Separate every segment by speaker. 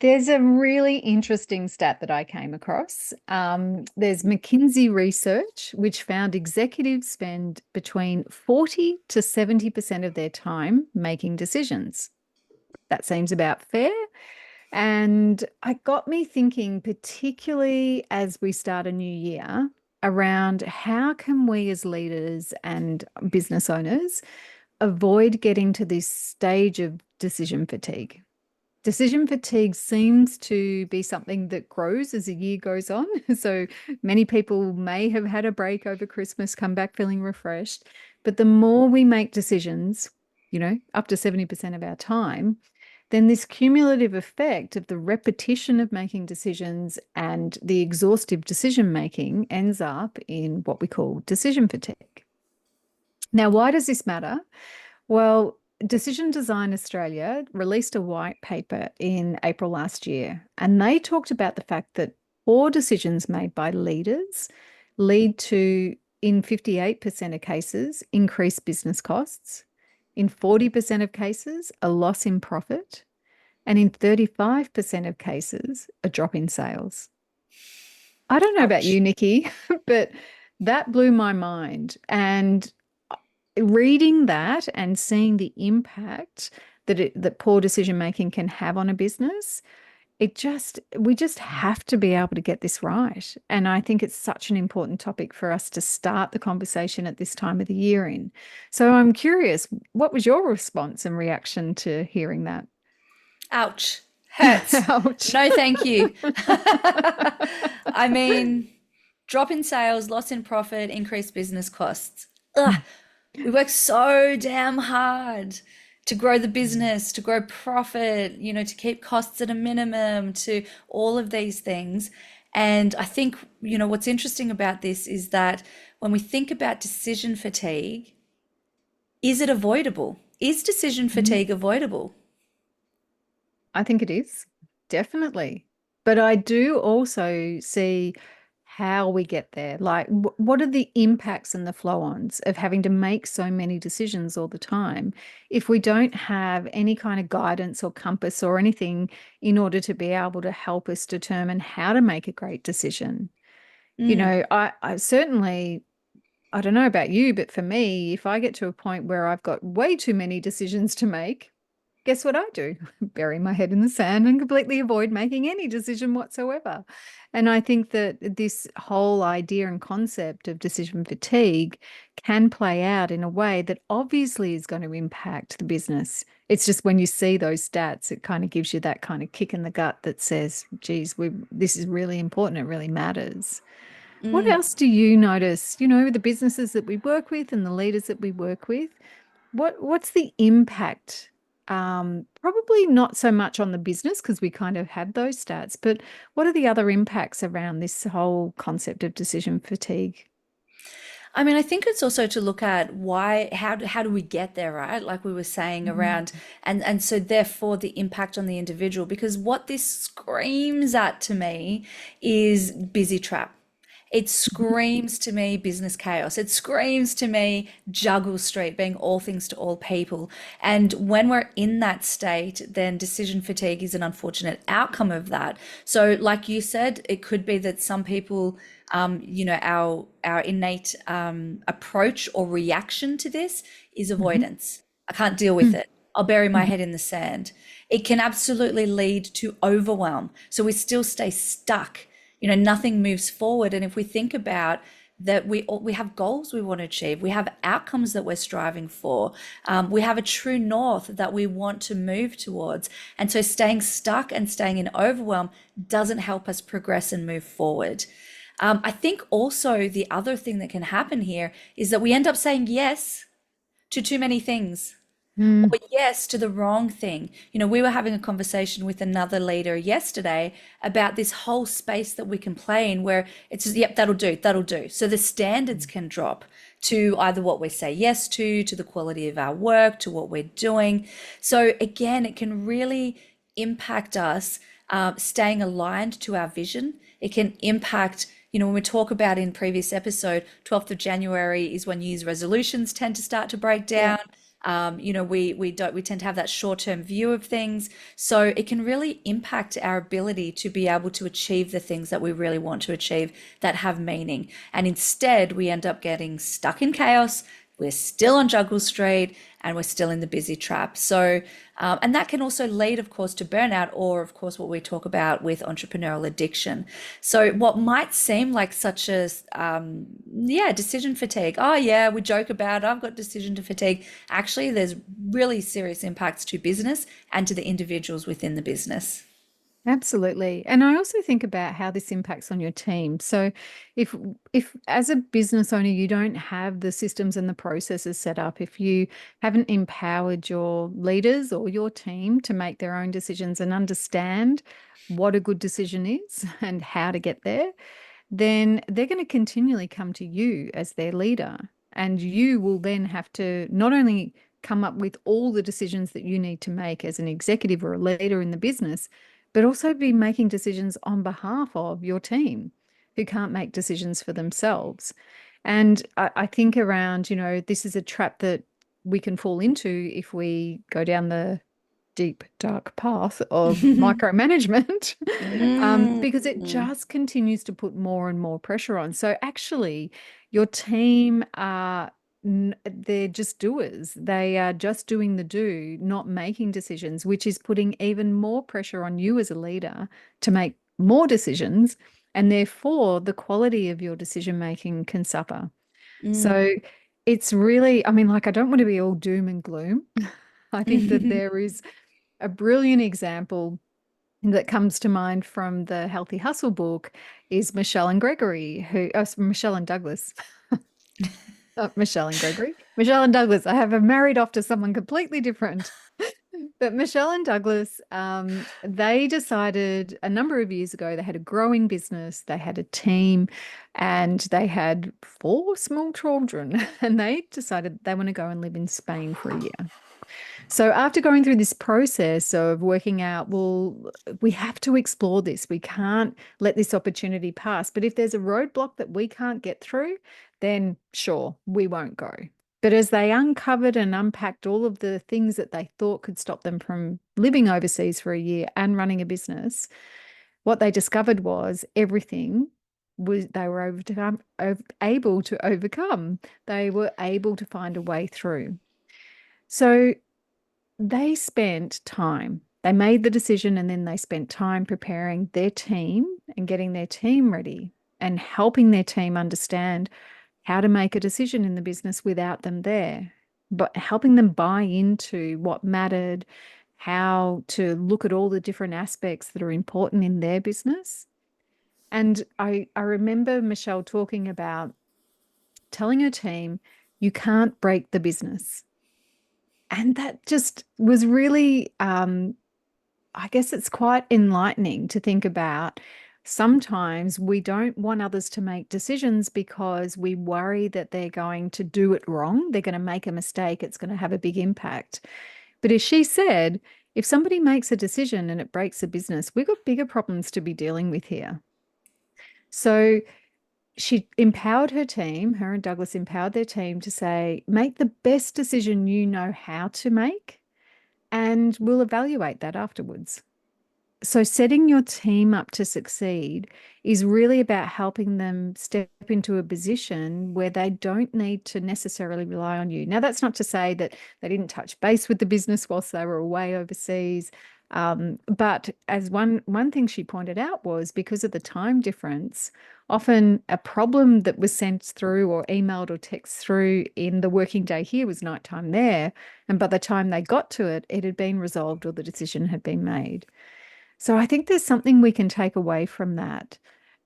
Speaker 1: There's a really interesting stat that I came across. There's McKinsey research, which found executives spend between 40 to 70% of their time making decisions. That seems about fair. And it got me thinking, particularly as we start a new year, around how can we as leaders and business owners avoid getting to this stage of decision fatigue. Decision fatigue seems to be something that grows as the year goes on. So many people may have had a break over Christmas, come back feeling refreshed. But the more we make decisions, up to 70% of our time, then this cumulative effect of the repetition of making decisions and the exhaustive decision making ends up in what we call decision fatigue. Now, why does this matter? Well, Decision Design Australia released a white paper in April last year, and they talked about the fact that poor decisions made by leaders lead to, in 58% of cases, increased business costs, in 40% of cases, a loss in profit, and in 35% of cases, a drop in sales. I don't know about
Speaker 2: Ouch.
Speaker 1: you, Nikki, but that blew my mind. And reading that and seeing the impact that poor decision making can have on a business, we just have to be able to get this right. And I think it's such an important topic for us to start the conversation at this time of the year in. So I'm curious, what was your response and reaction to hearing that?
Speaker 2: Ouch. Hurts.
Speaker 1: Ouch.
Speaker 2: No, thank you. I mean, drop in sales, loss in profit, increased business costs. Ugh, we work so damn hard to grow the business, to grow profit, to keep costs at a minimum, to all of these things. And I think, what's interesting about this is that when we think about decision fatigue, is it avoidable? Is decision fatigue avoidable?
Speaker 1: I think it is, definitely. But I do also see how we get there. Like, what are the impacts and the flow-ons of having to make so many decisions all the time if we don't have any kind of guidance or compass or anything in order to be able to help us determine how to make a great decision?
Speaker 2: Mm.
Speaker 1: I certainly, I don't know about you, but for me, if I get to a point where I've got way too many decisions to make, guess what I do? Bury my head in the sand and completely avoid making any decision whatsoever. And I think that this whole idea and concept of decision fatigue can play out in a way that obviously is going to impact the business. It's just when you see those stats, it kind of gives you that kind of kick in the gut that says, geez, this is really important. It really matters. What
Speaker 2: Mm.
Speaker 1: else do you notice, the businesses that we work with and the leaders that we work with? What's the impact? Probably not so much on the business because we kind of have those stats, but what are the other impacts around this whole concept of decision fatigue?
Speaker 2: I mean, I think it's also to look at why, how do we get there, right? Like we were saying around, and so therefore the impact on the individual, because what this screams at to me is busy trap. It screams to me business chaos. It screams to me juggle street, being all things to all people. And when we're in that state, then decision fatigue is an unfortunate outcome of that. So, like you said, it could be that some people, our innate approach or reaction to this is
Speaker 1: Mhm.
Speaker 2: avoidance. I can't deal with it. I'll bury my head in the sand. It can absolutely lead to overwhelm. So we still stay stuck. Nothing moves forward. And if we think about that, we have goals we want to achieve, we have outcomes that we're striving for, we have a true north that we want to move towards. And so staying stuck and staying in overwhelm doesn't help us progress and move forward. I think also the other thing that can happen here is that we end up saying yes to too many things
Speaker 1: Mm.
Speaker 2: or yes to the wrong thing. We were having a conversation with another leader yesterday about this whole space that we can play in where it's just, yep, that'll do, that'll do. So the standards can drop to either what we say yes to the quality of our work, to what we're doing. So again, it can really impact us staying aligned to our vision. It can impact, when we talk about in previous episode, 12th of January is when New Year's resolutions tend to start to break
Speaker 1: Yeah.
Speaker 2: down. We tend to have that short-term view of things, so it can really impact our ability to be able to achieve the things that we really want to achieve that have meaning. And instead, we end up getting stuck in chaos. We're still on juggle street and we're still in the busy trap. So, and that can also lead, of course, to burnout, or, of course, what we talk about with entrepreneurial addiction. So, what might seem like such a, yeah, decision fatigue. Oh, yeah, we joke about, I've got decision to fatigue. Actually, there's really serious impacts to business and to the individuals within the business.
Speaker 1: Absolutely. And I also think about how this impacts on your team. So if if as a business owner you don't have the systems and the processes set up, if you haven't empowered your leaders or your team to make their own decisions and understand what a good decision is and how to get there, then they're going to continually come to you as their leader. And you will then have to not only come up with all the decisions that you need to make as an executive or a leader in the business, but also be making decisions on behalf of your team who can't make decisions for themselves. And I think around, this is a trap that we can fall into if we go down the deep, dark path of micromanagement, because it
Speaker 2: Mm.
Speaker 1: just continues to put more and more pressure on. So actually, your team are they're just doers. They are just doing the do, not making decisions, which is putting even more pressure on you as a leader to make more decisions. And therefore, the quality of your decision making can suffer.
Speaker 2: Mm.
Speaker 1: So it's really, I mean, like, I don't want to be all doom and gloom. I think that there is a brilliant example that comes to mind from the Healthy Hustle book is Michelle and Gregory, Michelle and Douglas. Not Michelle and Gregory. Michelle and Douglas. I have them married off to someone completely different. But Michelle and Douglas, they decided a number of years ago, they had a growing business, they had a team, and they had four small children. And they decided they want to go and live in Spain for a year. So after going through this process of working out, well, we have to explore this. We can't let this opportunity pass. But if there's a roadblock that we can't get through, then sure, we won't go. But as they uncovered and unpacked all of the things that they thought could stop them from living overseas for a year and running a business, what they discovered was everything was they were able to overcome. They were able to find a way through. So they spent time. They made the decision and then they spent time preparing their team and getting their team ready and helping their team understand how to make a decision in the business without them there, but helping them buy into what mattered, how to look at all the different aspects that are important in their business. And I remember Michelle talking about telling her team, you can't break the business. And that just was really, I guess it's quite enlightening to think about. Sometimes we don't want others to make decisions because we worry that they're going to do it wrong. They're going to make a mistake. It's going to have a big impact. But as she said, if somebody makes a decision and it breaks a business, we've got bigger problems to be dealing with here. So she empowered her team, her and Douglas empowered their team to say, make the best decision you know how to make, and we'll evaluate that afterwards. So setting your team up to succeed is really about helping them step into a position where they don't need to necessarily rely on you. Now, that's not to say that they didn't touch base with the business whilst they were away overseas. But as one thing she pointed out was because of the time difference, often a problem that was sent through or emailed or text through in the working day here was nighttime there. And by the time they got to it, it had been resolved or the decision had been made. So I think there's something we can take away from that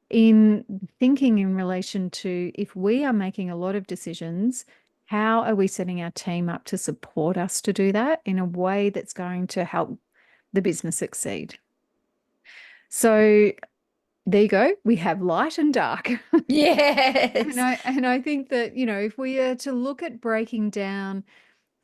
Speaker 1: in thinking in relation to if we are making a lot of decisions, how are we setting our team up to support us to do that in a way that's going to help the business succeed? So there you go. We have light and dark. And
Speaker 2: Yes.
Speaker 1: I think that, if we are to look at breaking down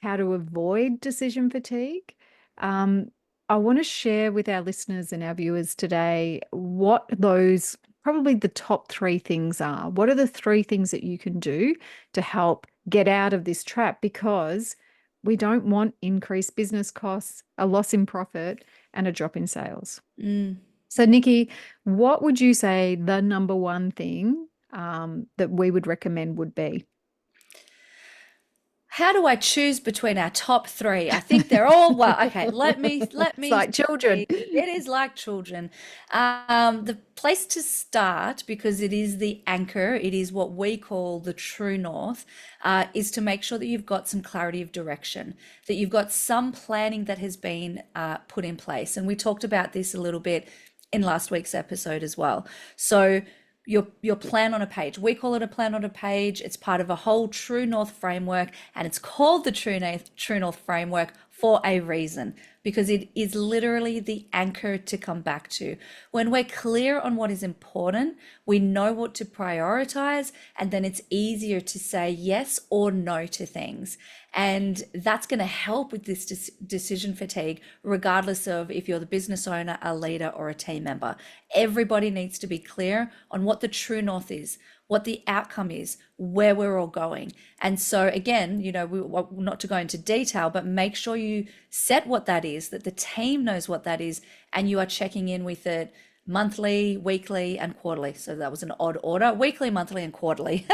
Speaker 1: how to avoid decision fatigue, um, I want to share with our listeners and our viewers today what those probably the top three things are. What are the three things that you can do to help get out of this trap? Because We don't want increased business costs, a loss in profit, and a drop in sales.
Speaker 2: Mm.
Speaker 1: So, Nikki, what would you say the number one thing that we would recommend would be?
Speaker 2: How do I choose between our top three? I think they're all well. Okay, let
Speaker 1: It's
Speaker 2: me
Speaker 1: like children.
Speaker 2: see. It is like children. The place to start, because it is the anchor, it is what we call the true north, is to make sure that you've got some clarity of direction, that you've got some planning that has been put in place. And we talked about this a little bit in last week's episode as well. So your plan on a page. We call it a plan on a page. It's part of a whole True North framework, and it's called the True North framework for a reason, because it is literally the anchor to come back to. When we're clear on what is important, we know what to prioritize, and then it's easier to say yes or no to things. And that's going to help with this decision fatigue, regardless of if you're the business owner, a leader, or a team member. Everybody needs to be clear on what the true north is, what the outcome is, where we're all going. And so, again, not to go into detail, but make sure you set what that is, that the team knows what that is, and you are checking in with it monthly, weekly, and quarterly. So that was an odd order: weekly, monthly, and quarterly.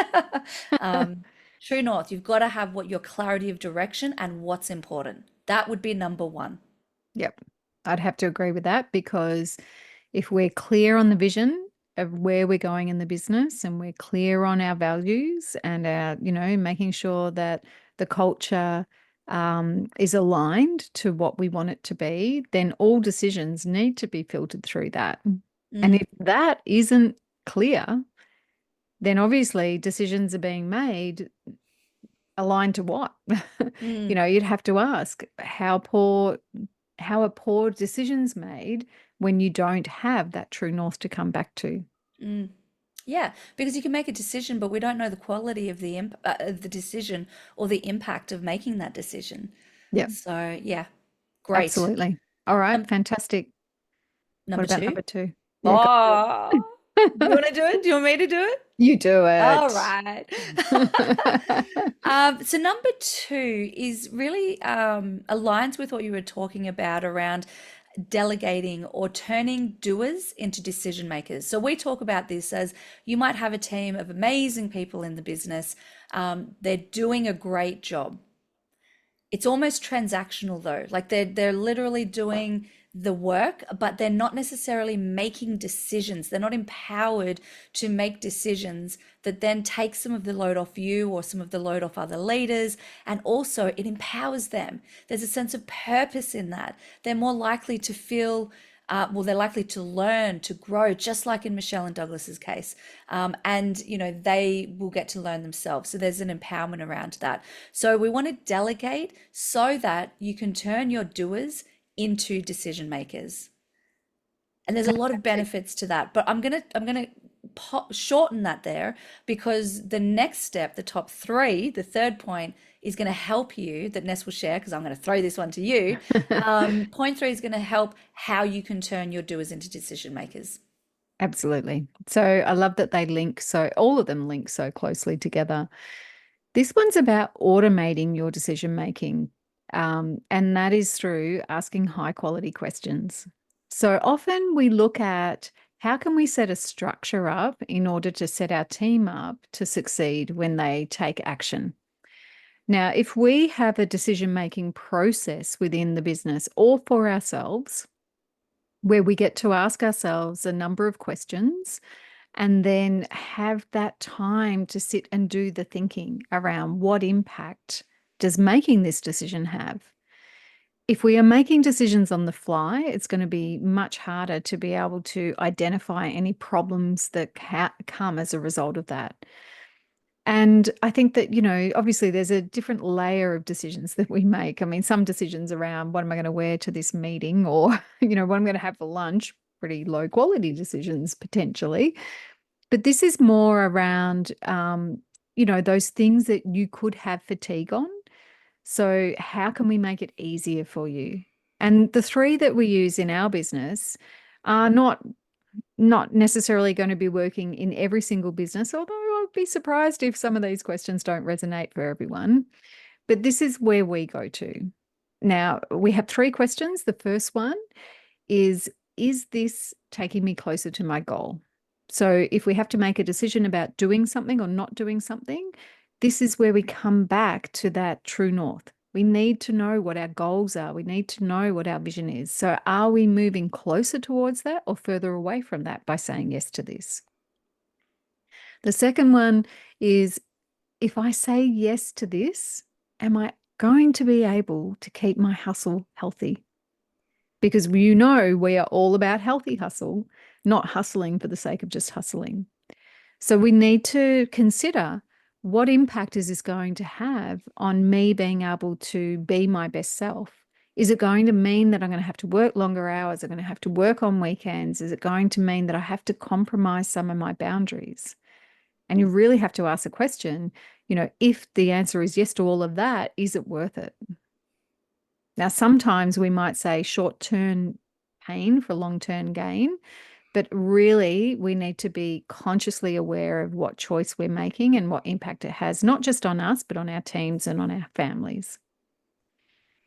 Speaker 2: True North, you've got to have what your clarity of direction and what's important. That would be number one.
Speaker 1: Yep. I'd have to agree with that, because if we're clear on the vision of where we're going in the business, and we're clear on our values and our, making sure that the culture is aligned to what we want it to be, then all decisions need to be filtered through that. And
Speaker 2: Mm,
Speaker 1: if that isn't clear, then obviously decisions are being made aligned to what?
Speaker 2: mm,
Speaker 1: You'd have to ask how are poor decisions made when you don't have that true north to come back to?
Speaker 2: mm. Yeah, because you can make a decision, but we don't know the quality of of the decision or the impact of making that decision.
Speaker 1: Yep,
Speaker 2: So, yeah, great.
Speaker 1: absolutely. All right,
Speaker 2: Num
Speaker 1: fantastic. What
Speaker 2: Number
Speaker 1: about
Speaker 2: two.
Speaker 1: number two? Yeah, go for
Speaker 2: Oh, do you want to do it? Do you want me to do it?
Speaker 1: You do
Speaker 2: All
Speaker 1: it.
Speaker 2: right. So number two is really aligns with what you were talking about around delegating or turning doers into decision makers. So we talk about this as you might have a team of amazing people in the business. They're doing a great job. It's almost transactional though. Like they're literally doing the work, but they're not necessarily making decisions. They're not empowered to make decisions that then take some of the load off you or some of the load off other leaders. And also it empowers them. There's a sense of purpose in that. They're more likely to feel they're likely to learn, to grow, just like in Michelle and Douglas's case. And, they will get to learn themselves. So there's an empowerment around that. So we want to delegate so that you can turn your doers into decision makers. And there's a lot of
Speaker 1: Fantastic.
Speaker 2: benefits to that, but I'm gonna shorten that there, because the next step, the top three, the third point is going to help you, that Ness will share, because I'm going to throw this one to you. Point three is going to help how you can turn your doers into decision makers.
Speaker 1: Absolutely. So I love that they link, so all of them link so closely together. This one's about automating your decision making, and that is through asking high quality questions. So often we look at how can we set a structure up in order to set our team up to succeed when they take action. Now, if we have a decision making process within the business or for ourselves, where we get to ask ourselves a number of questions and then have that time to sit and do the thinking around what impact does making this decision have. If we are making decisions on the fly, it's going to be much harder to be able to identify any problems that come as a result of that. And I think that, obviously there's a different layer of decisions that we make. I mean, some decisions around what am I going to wear to this meeting, or, what I'm going to have for lunch, pretty low quality decisions potentially. But this is more around, those things that you could have fatigue on. So how can we make it easier for you? And the three that we use in our business are not necessarily going to be working in every single business, although I'd be surprised if some of these questions don't resonate for everyone. but this is where we go to. Now, we have three questions. The first one is this taking me closer to my goal? So if we have to make a decision about doing something or not doing something, this is where we come back to that true north. We need to know what our goals are. We need to know what our vision is. So are we moving closer towards that or further away from that by saying yes to this? The second one is, if I say yes to this, am I going to be able to keep my hustle healthy? Because we are all about healthy hustle, not hustling for the sake of just hustling. So we need to consider, what impact is this going to have on me being able to be my best self? Is it going to mean that I'm going to have to work longer hours? I'm going to have to work on weekends? Is it going to mean that I have to compromise some of my boundaries? And you really have to ask the question, if the answer is yes to all of that, is it worth it? Now, sometimes we might say short-term pain for long-term gain, but really we need to be consciously aware of what choice we're making and what impact it has, not just on us, but on our teams and on our families.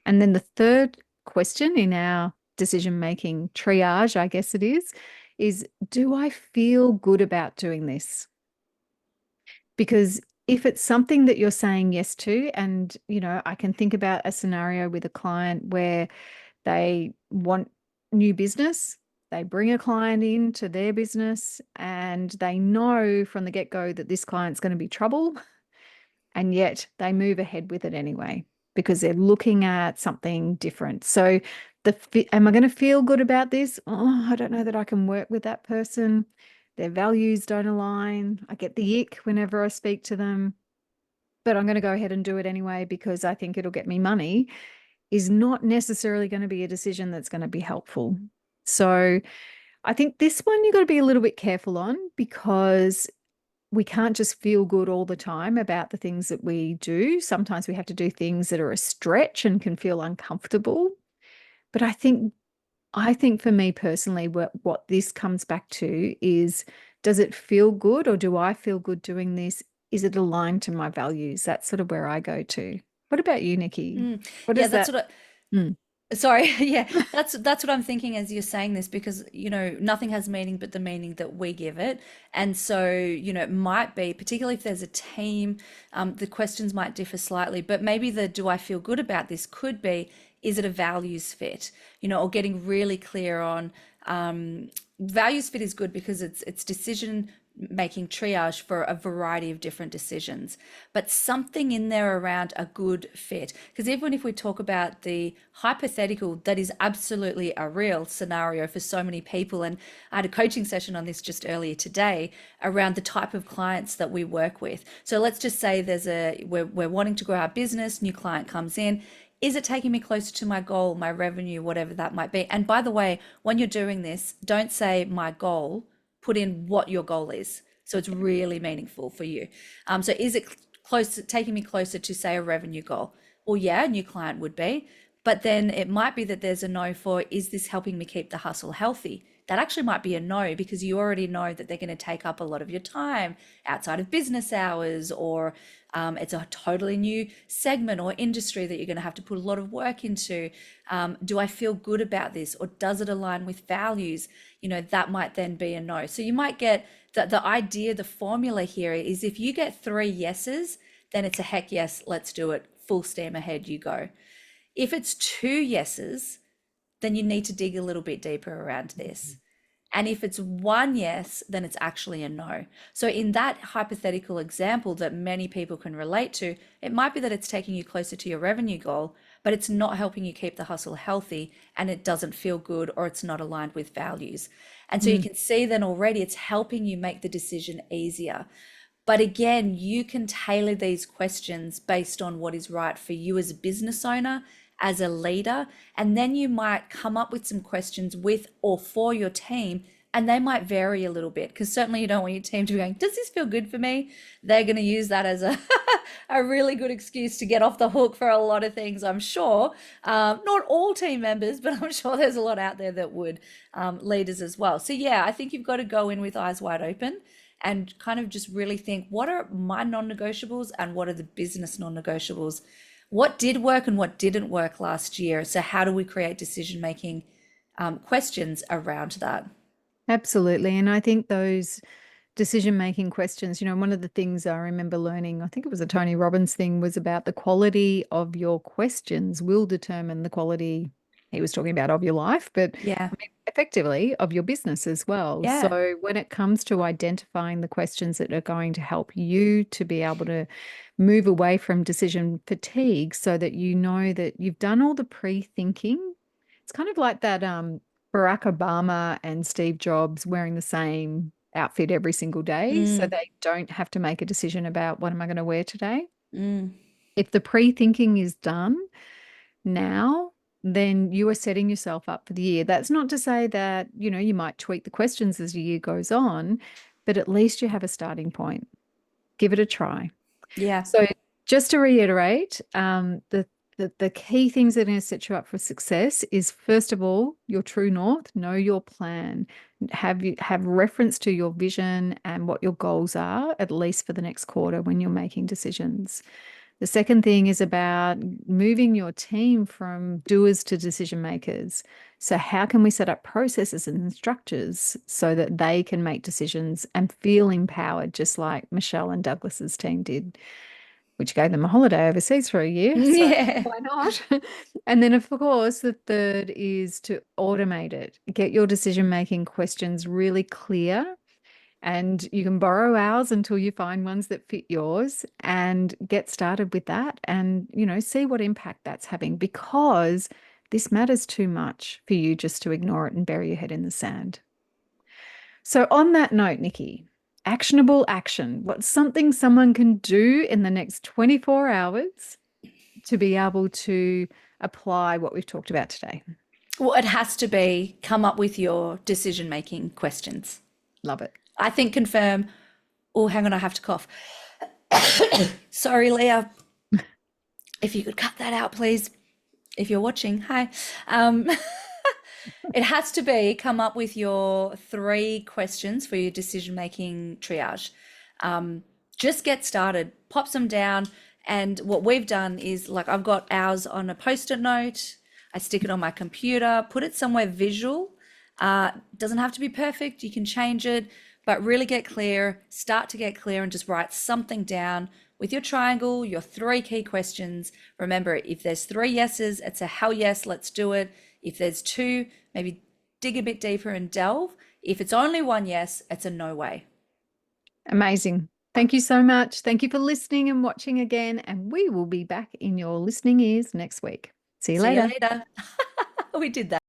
Speaker 1: And then the third question in our decision-making triage, I guess it is do I feel good about doing this? Because if it's something that you're saying yes to, and, I can think about a scenario with a client where they want new business, they bring a client into their business, and they know from the get-go that this client's going to be trouble, and yet they move ahead with it anyway because they're looking at something different. So am I going to feel good about this? Oh, I don't know that I can work with that person. Their values don't align. I get the ick whenever I speak to them, but I'm going to go ahead and do it anyway because I think it'll get me money, is not necessarily going to be a decision that's going to be helpful. So I think this one you've got to be a little bit careful on, because we can't just feel good all the time about the things that we do. Sometimes we have to do things that are a stretch and can feel uncomfortable. But I think for me personally, what this comes back to is, does it feel good, or do I feel good doing this? Is it aligned to my values? That's sort of where I go to. What about you, Nikki? What
Speaker 2: Yeah,
Speaker 1: is
Speaker 2: that's
Speaker 1: that?
Speaker 2: what
Speaker 1: Mm,
Speaker 2: Sorry, yeah, that's what I'm thinking as you're saying this, because nothing has meaning but the meaning that we give it. And so it might be, particularly if there's a team, the questions might differ slightly, but maybe the do I feel good about this could be, is it a values fit? Or getting really clear on values fit is good because it's decision making triage for a variety of different decisions, but something in there around a good fit. Because even if we talk about the hypothetical, that is absolutely a real scenario for so many people. And I had a coaching session on this just earlier today around the type of clients that we work with. So let's just say we're wanting to grow our business, new client comes in. Is it taking me closer to my goal, my revenue, whatever that might be? And by the way, when you're doing this, don't say my goal, put in what your goal is. So it's really meaningful for you. So is it taking me closer to, say, a revenue goal? Well, yeah, a new client would be. But then it might be that there's a no for, is this helping me keep the hustle healthy? That actually might be a no, because you already know that they're going to take up a lot of your time outside of business hours, or it's a totally new segment or industry that you're going to have to put a lot of work into. Do I feel good about this, or does it align with values? That might then be a no. So you might get the idea, the formula here is, if you get 3 yeses, then it's a heck yes, let's do it, full steam ahead, you go. If it's 2 yeses, then you need to dig a little bit deeper around this. And if it's 1 yes, then it's actually a no. So in that hypothetical example that many people can relate to, it might be that it's taking you closer to your revenue goal, but it's not helping you keep the hustle healthy, and it doesn't feel good, or it's not aligned with values. And so you
Speaker 1: mm,
Speaker 2: can see then already it's helping you make the decision easier. But again, you can tailor these questions based on what is right for you as a business owner, as a leader, and then you might come up with some questions with or for your team, and they might vary a little bit, because certainly you don't want your team to be going, does this feel good for me? They're going to use that as a, a really good excuse to get off the hook for a lot of things, I'm sure. Not all team members, but I'm sure there's a lot out there that would, leaders as well. So yeah, I think you've got to go in with eyes wide open and kind of just really think, what are my non-negotiables and what are the business non-negotiables what did work and what didn't work last year. So how do we create decision making questions around that?
Speaker 1: Absolutely. And I think those decision making questions, one of the things I remember learning, I think it was a Tony Robbins thing, was about the quality of your questions will determine the quality, he was talking about, of your life, but
Speaker 2: Yeah.
Speaker 1: I mean, effectively of your business as well.
Speaker 2: Yeah.
Speaker 1: So when it comes to identifying the questions that are going to help you to be able to move away from decision fatigue so that you know that you've done all the pre-thinking, it's kind of like that Barack Obama and Steve Jobs wearing the same outfit every single day so
Speaker 2: Mm,
Speaker 1: they don't have to make a decision about what am I going to wear today.
Speaker 2: mm.
Speaker 1: If the pre-thinking is done now, then you are setting yourself up for the year. That's not to say that, you might tweak the questions as the year goes on, but at least you have a starting point. Give it a try.
Speaker 2: Yeah.
Speaker 1: So just to reiterate, the key things that are going to set you up for success is, first of all, your true north, know your plan, have reference to your vision and what your goals are, at least for the next quarter when you're making decisions. The second thing is about moving your team from doers to decision makers. So, how can we set up processes and structures so that they can make decisions and feel empowered, just like Michelle and Douglas's team did, which gave them a holiday overseas for a year. So,
Speaker 2: Yeah.
Speaker 1: why not? And then, of course, the third is to automate it, get your decision making questions really clear, and you can borrow ours until you find ones that fit yours and get started with that and, see what impact that's having, because this matters too much for you just to ignore it and bury your head in the sand. So, on that note, Nikki, actionable action. What's something someone can do in the next 24 hours to be able to apply what we've talked about today?
Speaker 2: Well, it has to be come up with your decision making questions.
Speaker 1: Love it.
Speaker 2: I think confirm. Oh, hang on, I have to cough. Sorry, Leah. If you could cut that out, please. If you're watching, hi. Um, it has to be come up with your three questions for your decision making triage. Just get started, pop some down. And what we've done is, like, I've got ours on a post-it note. I stick it on my computer, put it somewhere visual. Doesn't have to be perfect. You can change it, but really get clear, start to get clear and just write something down with your triangle, your three key questions. Remember, if there's three yeses, it's a hell yes, let's do it. If there's two, maybe dig a bit deeper and delve. If it's only one yes, it's a no way.
Speaker 1: Amazing. Thank you so much. Thank you for listening and watching again. And we will be back in your listening ears next week. See you
Speaker 2: See you
Speaker 1: later.
Speaker 2: later. We did that.